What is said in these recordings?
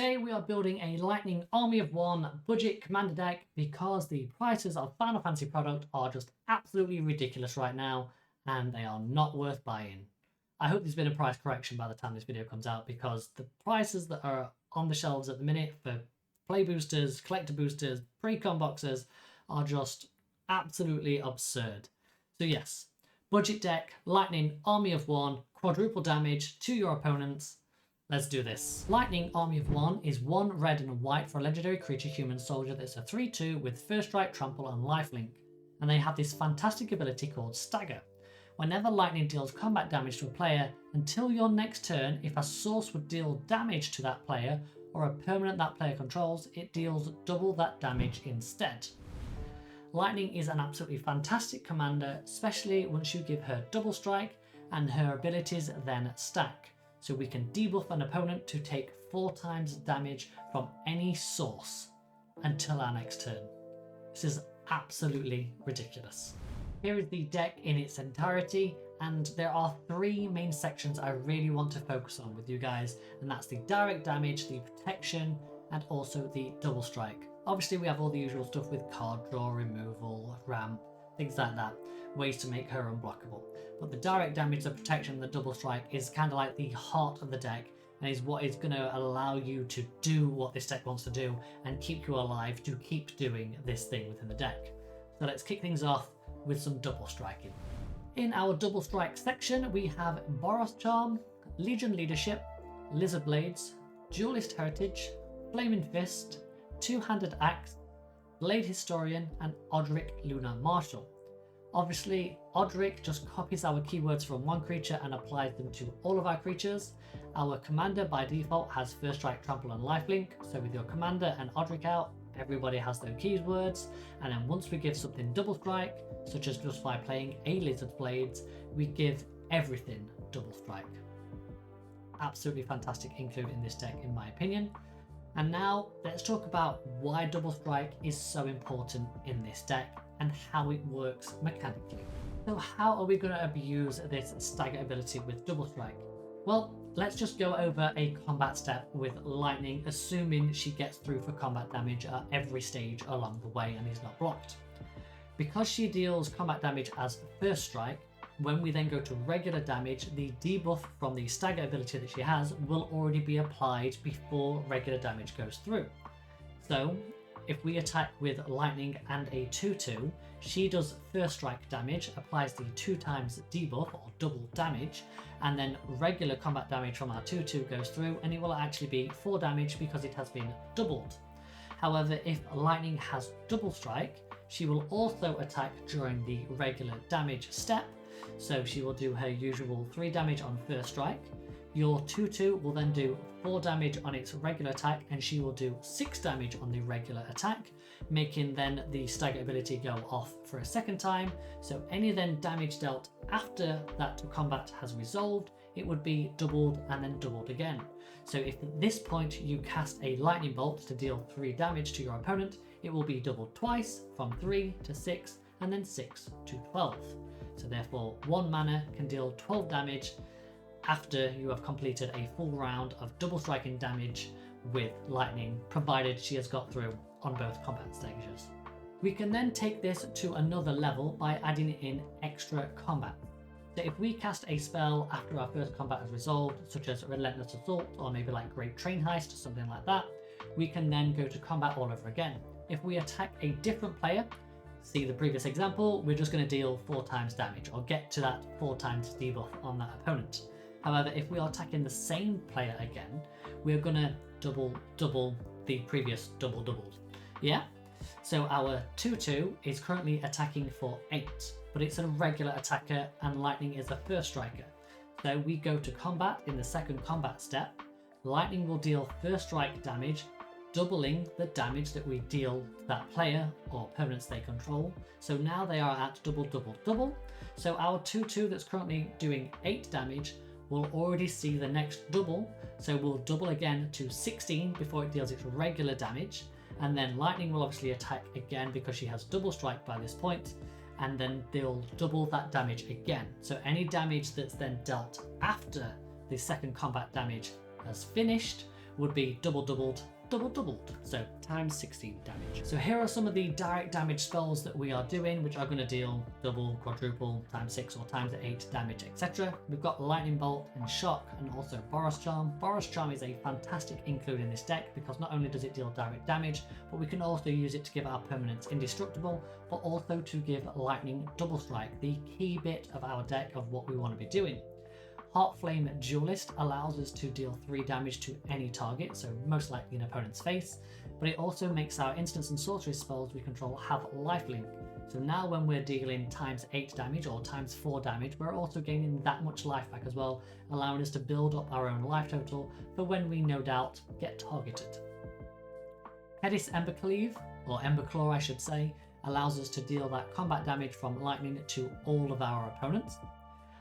Today we are building a Lightning Army of One budget commander deck because the prices of Final Fantasy product are just absolutely ridiculous right now and they are not worth buying. I hope there's been a price correction by the time this video comes out because the prices that are on the shelves at the minute for play boosters, collector boosters, pre-con boxes are just absolutely absurd. So yes, budget deck, Lightning Army of One, quadruple damage to your opponents. Let's do this. Lightning Army of One is 1 red and a white for a legendary creature human soldier that's a 3/2 with first strike, trample and lifelink. And they have this fantastic ability called Stagger. Whenever lightning deals combat damage to a player, until your next turn, if a source would deal damage to that player or a permanent that player controls, it deals double that damage instead. Lightning is an absolutely fantastic commander, especially once you give her double strike and her abilities then stack. So we can debuff an opponent to take 4 times damage from any source until our next turn. This is absolutely ridiculous. Here is the deck in its entirety, and there are 3 main sections I really want to focus on with you guys, and that's the direct damage, the protection, and also the double strike. Obviously we have all the usual stuff with card draw, removal, ramp, things like that, ways to make her unblockable. But the direct damage, the protection, and the double strike is kind of like the heart of the deck and is what is going to allow you to do what this deck wants to do and keep you alive to keep doing this thing within the deck. So let's kick things off with some double striking. In our double strike section we have Boros Charm, Legion Leadership, Lizard Blades, Duelist Heritage, Flaming Fist, Two-Handed Axe, Blade Historian and Odric Lunar Marshal. Obviously, Odric just copies our keywords from one creature and applies them to all of our creatures. Our commander by default has first strike, trample and lifelink, so with your commander and Odric out, everybody has their keywords, and then once we give something double strike, such as just by playing a Lizard Blades, we give everything double strike. Absolutely fantastic include in this deck in my opinion. And now let's talk about why double strike is so important in this deck and how it works mechanically. So how are we going to abuse this stagger ability with double strike? Well, let's just go over a combat step with Lightning, assuming she gets through for combat damage at every stage along the way and is not blocked. Because she deals combat damage as first strike, when we then go to regular damage, the debuff from the stagger ability that she has will already be applied before regular damage goes through. So if we attack with Lightning and a 2/2, she does first strike damage, applies the 2 times debuff or double damage, and then regular combat damage from our 2/2 goes through and it will actually be 4 damage because it has been doubled. However, if Lightning has double strike, she will also attack during the regular damage step. So she will do her usual 3 damage on first strike. Your 2/2 will then do 4 damage on its regular attack and she will do 6 damage on the regular attack, making then the stagger ability go off for a second time. So any then damage dealt after that combat has resolved, it would be doubled and then doubled again. So if at this point you cast a lightning bolt to deal 3 damage to your opponent, it will be doubled twice from 3 to 6 and then 6 to 12. So therefore 1 mana can deal 12 damage after you have completed a full round of double striking damage with Lightning, provided she has got through on both combat stages. We can then take this to another level by adding in extra combat. So if we cast a spell after our first combat has resolved, such as Relentless Assault or maybe like Great Train Heist or something like that, we can then go to combat all over again. If we attack a different player, see the previous example, we're just going to deal 4 times damage or get to that 4 times debuff on that opponent. However, if we are attacking the same player again, we're going to double the previous doubled. Yeah? So our 2/2 is currently attacking for 8, but it's a regular attacker and Lightning is a first striker. So we go to combat in the second combat step. Lightning will deal first strike damage, doubling the damage that we deal to that player or permanents they control. So now they are at double. So our 2/2 that's currently doing 8 damage will already see the next double. So we'll double again to 16 before it deals its regular damage. And then Lightning will obviously attack again because she has double strike by this point. And then they'll double that damage again. So any damage that's then dealt after the second combat damage has finished would be doubled, so times 16 damage. So here are some of the direct damage spells that we are doing, which are going to deal double, quadruple, times 6 or times 8 damage, etc. We've got Lightning Bolt and Shock, and also Boros Charm. Boros Charm is a fantastic include in this deck because not only does it deal direct damage, but we can also use it to give our permanents indestructible, but also to give Lightning Double Strike, the key bit of our deck of what we want to be doing. Heartflame Duelist allows us to deal 3 damage to any target, so most likely an opponent's face, but it also makes our instants and sorcery spells we control have lifelink. So now when we're dealing times 8 damage or times 4 damage, we're also gaining that much life back as well, allowing us to build up our own life total for when we no doubt get targeted. Hedis Embercleave, or Emberclaw I should say, allows us to deal that combat damage from lightning to all of our opponents.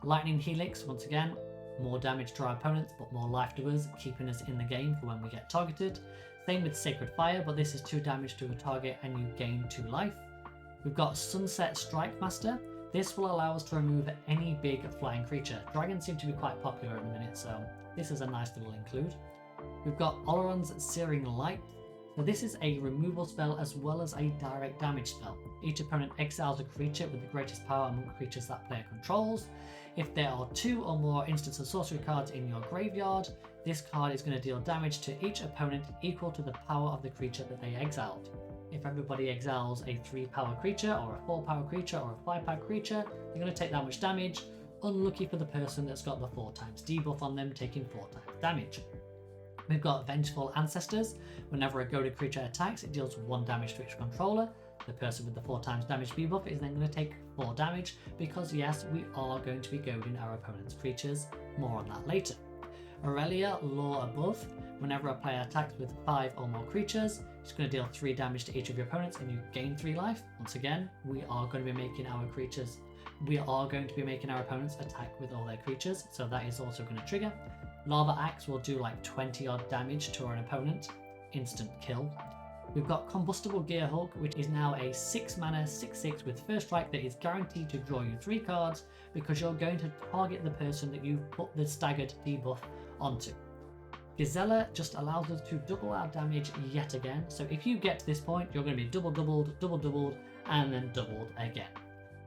Lightning Helix, once again, more damage to our opponents but more life to us, keeping us in the game for when we get targeted. Same with Sacred Fire, but this is 2 damage to a target and you gain 2 life. We've got Sunset Strike Master. This will allow us to remove any big flying creature. Dragons seem to be quite popular at the minute, so this is a nice little include. We've got Oleron's Searing Light. So this is a removal spell as well as a direct damage spell. Each opponent exiles a creature with the greatest power among creatures that player controls. If there are 2 or more instants and sorcery cards in your graveyard, this card is going to deal damage to each opponent equal to the power of the creature that they exiled. If everybody exiles a 3 power creature or a 4 power creature or a 5 power creature, they're going to take that much damage. Unlucky for the person that's got the 4 times debuff on them, taking 4 times damage. We've got Vengeful Ancestors. Whenever a goaded creature attacks, it deals 1 damage to its controller. The person with the 4 times damage debuff is then going to take 4 damage because yes, we are going to be goading our opponent's creatures. More on that later. Aurelia Law Above. Whenever a player attacks with 5 or more creatures, it's going to deal 3 damage to each of your opponents and you gain 3 life. Once again, we are going to be making our opponents attack with all their creatures, so that is also going to trigger. Lava Axe will do like 20 odd damage to an opponent. Instant kill. We've got Combustible Gearhulk, which is now a 6 mana 6/6 with first strike that is guaranteed to draw you 3 cards because you're going to target the person that you've put the staggered debuff onto. Gazella just allows us to double our damage yet again, so if you get to this point, you're going to be doubled, and then doubled again.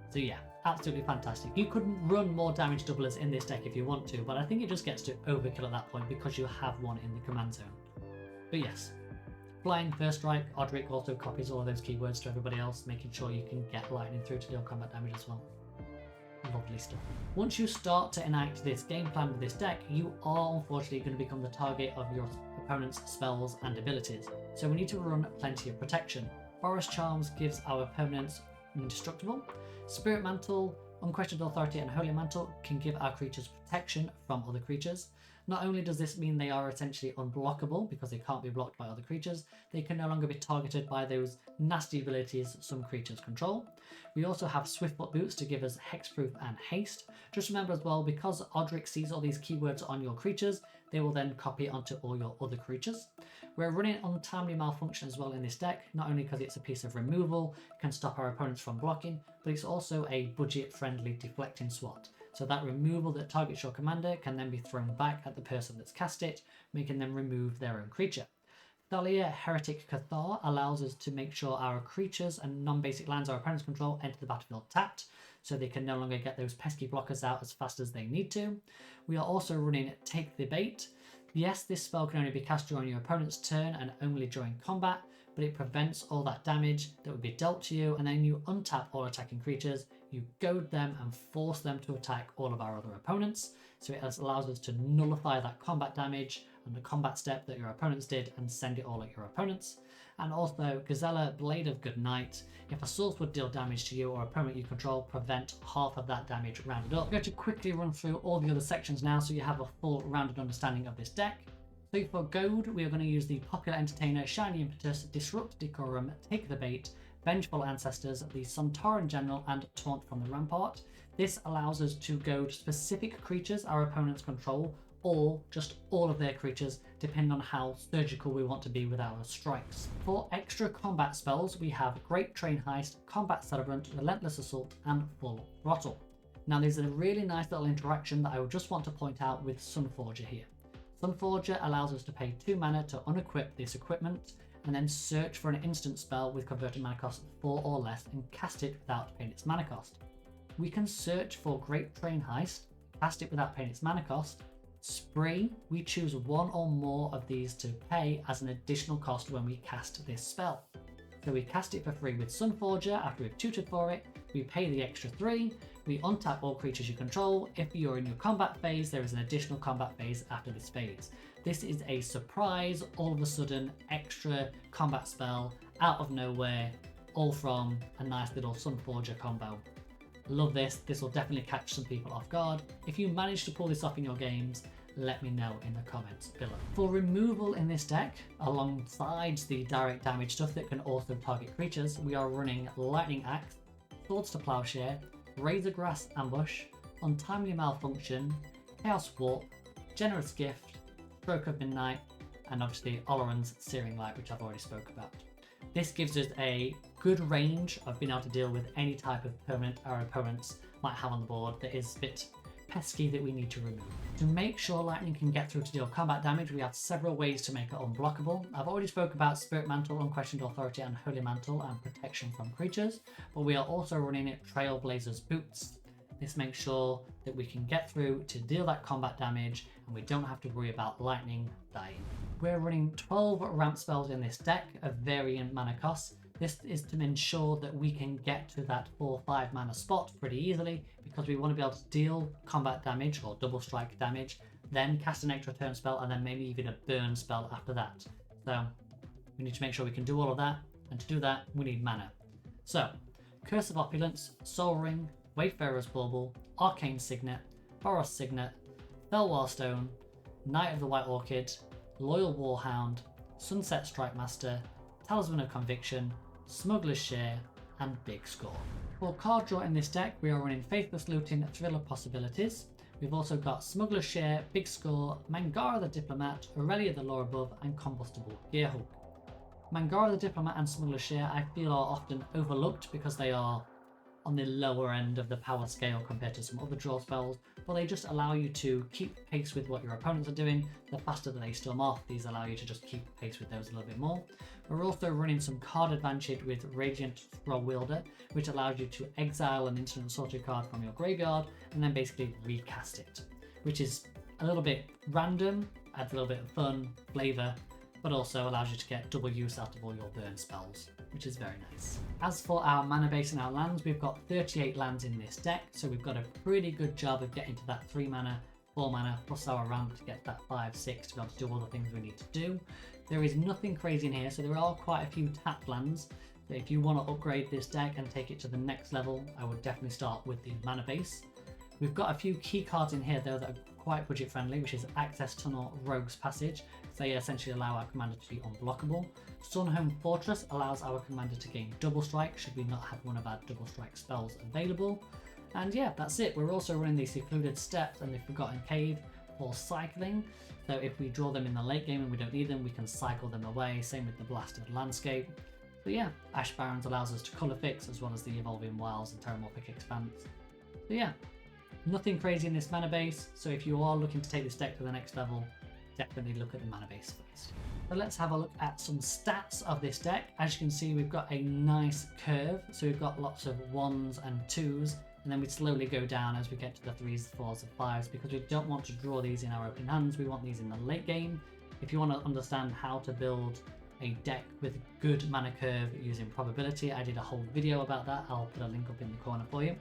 So yeah, absolutely fantastic. You could run more damage doublers in this deck if you want to, but I think it just gets to overkill at that point because you have one in the command zone. But yes, flying first strike, Odric also copies all of those keywords to everybody else, making sure you can get lightning through to deal combat damage as well. Lovely stuff. Once you start to enact this game plan with this deck, you are unfortunately going to become the target of your opponent's spells and abilities. So we need to run plenty of protection. Boros Charms gives our permanents indestructible. Spirit Mantle, Unquestioned Authority and Holy Mantle can give our creatures protection from other creatures. Not only does this mean they are essentially unblockable because they can't be blocked by other creatures, they can no longer be targeted by those nasty abilities some creatures control. We also have Swiftfoot Boots to give us hexproof and haste. Just remember as well, because Odric sees all these keywords on your creatures, they will then copy onto all your other creatures. We're running Untimely Malfunction as well in this deck, not only because it's a piece of removal, can stop our opponents from blocking, but it's also a budget-friendly deflecting swat. So that removal that targets your commander can then be thrown back at the person that's cast it, making them remove their own creature. Thalia Heretic Cathar allows us to make sure our creatures and non-basic lands our opponents control enter the battlefield tapped, so they can no longer get those pesky blockers out as fast as they need to. We are also running Take the Bait. Yes, this spell can only be cast during your opponent's turn and only during combat, but it prevents all that damage that would be dealt to you, and then you untap all attacking creatures, you goad them and force them to attack all of our other opponents. So it allows us to nullify that combat damage and the combat step that your opponents did and send it all at your opponents. And also Gazella Blade of Good Night. If a source would deal damage to you or opponent you control, prevent half of that damage rounded up. I'm going to quickly run through all the other sections now so you have a full rounded understanding of this deck. So for Goad, we are going to use the Popular Entertainer, Shiny Impetus, Disrupt Decorum, Take the Bait, Vengeful Ancestors, the Sontaran General, and Taunt from the Rampart. This allows us to goad specific creatures our opponents control, or just all of their creatures, depending on how surgical we want to be with our strikes. For extra combat spells, we have Great Train Heist, Combat Celebrant, Relentless Assault, and Full Throttle. Now there's a really nice little interaction that I would just want to point out with Sunforger here. Sunforger allows us to pay 2 mana to unequip this equipment and then search for an instant spell with converted mana cost 4 or less and cast it without paying its mana cost. We can search for Great Train Heist, cast it without paying its mana cost. Spree, we choose one or more of these to pay as an additional cost when we cast this spell. So we cast it for free with Sunforger after we've tutored for it, we pay the extra 3, we untap all creatures you control. If you're in your combat phase, there is an additional combat phase after this phase. This is a surprise, all of a sudden, extra combat spell out of nowhere, all from a nice little Sunforger combo. Love this. This will definitely catch some people off guard. If you manage to pull this off in your games, let me know in the comments below. For removal in this deck, alongside the direct damage stuff that can also target creatures, we are running Lightning Axe, Swords to Plowshare, Razorgrass Ambush, Untimely Malfunction, Chaos Warp, Generous Gift, Stroke of Midnight, and obviously Oloran's Searing Light, which I've already spoke about. This gives us a good range of being able to deal with any type of permanent our opponents might have on the board that is a bit pesky that we need to remove. To make sure lightning can get through to deal combat damage, we have several ways to make it unblockable. I've already spoke about Spirit Mantle, Unquestioned Authority, and Holy Mantle and protection from creatures, but we are also running it Trailblazer's Boots. This makes sure that we can get through to deal that combat damage and we don't have to worry about lightning dying. We're running 12 ramp spells in this deck of varying mana costs. This is to ensure that we can get to that 4-5 mana spot pretty easily because we want to be able to deal combat damage or double strike damage, then cast an extra turn spell and then maybe even a burn spell after that. So we need to make sure we can do all of that, and to do that we need mana. So Curse of Opulence, Soul Ring, Wayfarer's Bauble, Arcane Signet, Boros Signet, Felwar Stone, Knight of the White Orchid, Loyal Warhound, Sunset Strike Master, Talisman of Conviction, Smuggler's Share, and Big Score. For card draw in this deck, we are running Faithless Looting, Thrill of Possibilities. We've also got Smuggler's Share, Big Score, Mangara the Diplomat, Aurelia the Lore Above, and Combustible Gearhulk. Mangara the Diplomat and Smuggler's Share I feel are often overlooked because they are on the lower end of the power scale compared to some other draw spells, but they just allow you to keep pace with what your opponents are doing. The faster that they storm off, these allow you to just keep pace with those a little bit more. We're also running some card advantage with Radiant Scroll Wielder, which allows you to exile an instant sorted card from your graveyard and then basically recast it, which is a little bit random, adds a little bit of fun, flavour, but also allows you to get double use out of all your burn spells, which is very nice. As for our mana base and our lands, we've got 38 lands in this deck, so we've got a pretty good job of getting to that 3 mana, 4 mana, plus our ramp to get that 5, 6 to be able to do all the things we need to do. There is nothing crazy in here, so there are quite a few tapped lands. So if you want to upgrade this deck and take it to the next level, I would definitely start with the mana base. We've got a few key cards in here though that are quite budget friendly, which is Access Tunnel, Rogue's Passage. They essentially allow our commander to be unblockable. Sunhome Fortress allows our commander to gain double strike should we not have one of our double strike spells available. And yeah, that's it. We're also running the Secluded Steppes and the Forgotten Cave for cycling. So if we draw them in the late game and we don't need them, we can cycle them away. Same with the Blasted Landscape. But yeah, Ash Barrens allows us to colour fix as well as the Evolving Wilds and Terramorphic Expanse. So yeah, nothing crazy in this mana base. So if you are looking to take this deck to the next level, definitely look at the mana base first. So let's have a look at some stats of this deck. As you can see, we've got a nice curve. So we've got lots of 1s and 2s, and then we slowly go down as we get to the 3s, 4s, and 5s because we don't want to draw these in our opening hands. We want these in the late game. If you want to understand how to build a deck with a good mana curve using probability, I did a whole video about that. I'll put a link up in the corner for you.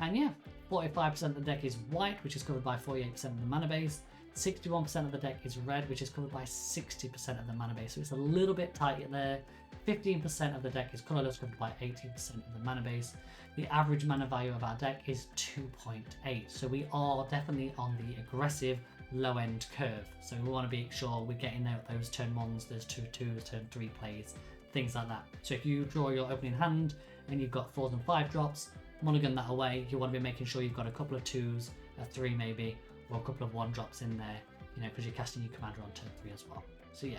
And yeah, 45% of the deck is white, which is covered by 48% of the mana base. 61% of the deck is red, which is covered by 60% of the mana base. So it's a little bit tight there. 15% of the deck is colourless, covered by 18% of the mana base. The average mana value of our deck is 2.8. So we are definitely on the aggressive low end curve. So we want to be sure we're getting out those turn 1s, those turn 2s, turn 3 plays, things like that. So if you draw your opening hand and you've got 4s and 5 drops, mulligan that away. You want to be making sure you've got a couple of 2s, a 3 maybe, or a couple of 1 drops in there, you know, because you're casting your commander on turn 3 as well. So yeah,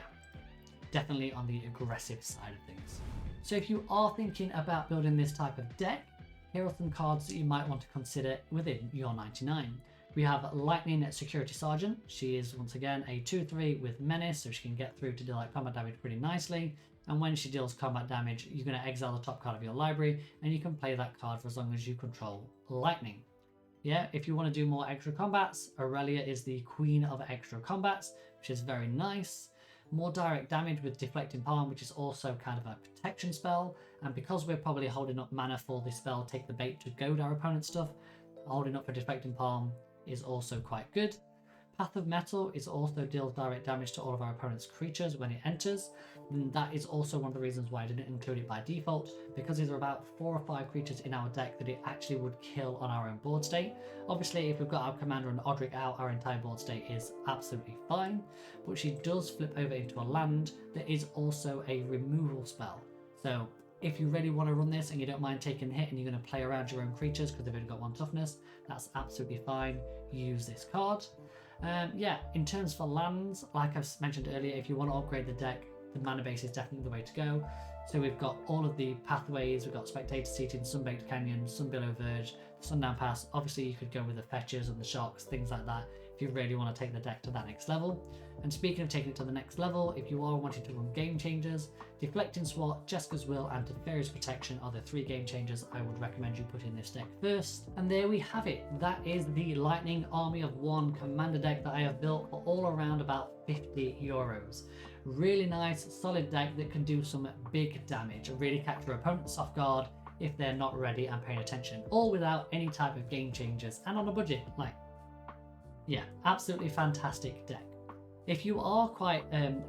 definitely on the aggressive side of things. So if you are thinking about building this type of deck, here are some cards that you might want to consider within your 99. We have Lightning Security Sergeant. She is once again a 2/3 with Menace, so she can get through to deal like combat damage pretty nicely. And when she deals combat damage, you're going to exile the top card of your library, and you can play that card for as long as you control Lightning. Yeah, if you want to do more extra combats, Aurelia is the queen of extra combats, which is very nice. More direct damage with Deflecting Palm, which is also kind of a protection spell. And because we're probably holding up mana for this spell, Take the Bait to goad our opponent's stuff, holding up for Deflecting Palm is also quite good. Path of Metal is also deals direct damage to all of our opponent's creatures when it enters. And that is also one of the reasons why I didn't include it by default, because there are about 4 or 5 creatures in our deck that it actually would kill on our own board state. Obviously, if we've got our Commander and Odric out, our entire board state is absolutely fine, but she does flip over into a land that is also a removal spell. So if you really want to run this and you don't mind taking the hit and you're going to play around your own creatures because they've only got 1 toughness, that's absolutely fine. Use this card. Yeah, in terms for lands, like I've mentioned earlier, if you want to upgrade the deck, the mana base is definitely the way to go. So we've got all of the pathways, we've got Spectator Seating, Sunbaked Canyon, Sunbillow Verge, Sundown Pass. Obviously you could go with the fetches and the shocks, things like that, if you really want to take the deck to that next level. And speaking of taking it to the next level, if you are wanting to run game changers, Deflecting Swat, Jeska's Will and Teferi's Protection are the 3 game changers I would recommend you put in this deck first. And there we have it. That is the Lightning Army of One Commander deck that I have built for all around about €50. Really nice, solid deck that can do some big damage and really catch your opponents off guard if they're not ready and paying attention, all without any type of game changers and on a budget. Like, yeah, absolutely fantastic deck. If you are quite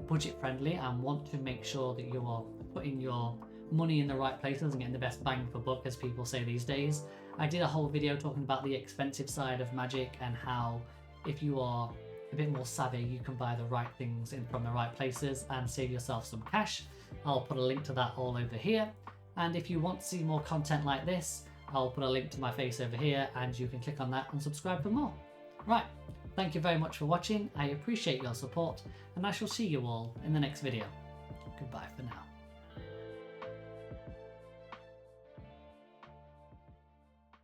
budget friendly and want to make sure that you are putting your money in the right places and getting the best bang for buck, as people say these days, I did a whole video talking about the expensive side of Magic and how if you are a bit more savvy, you can buy the right things in from the right places and save yourself some cash. I'll put a link to that all over here. And if you want to see more content like this, I'll put a link to my face over here and you can click on that and subscribe for more. Right, thank you very much for watching. I appreciate your support and I shall see you all in the next video. Goodbye for now.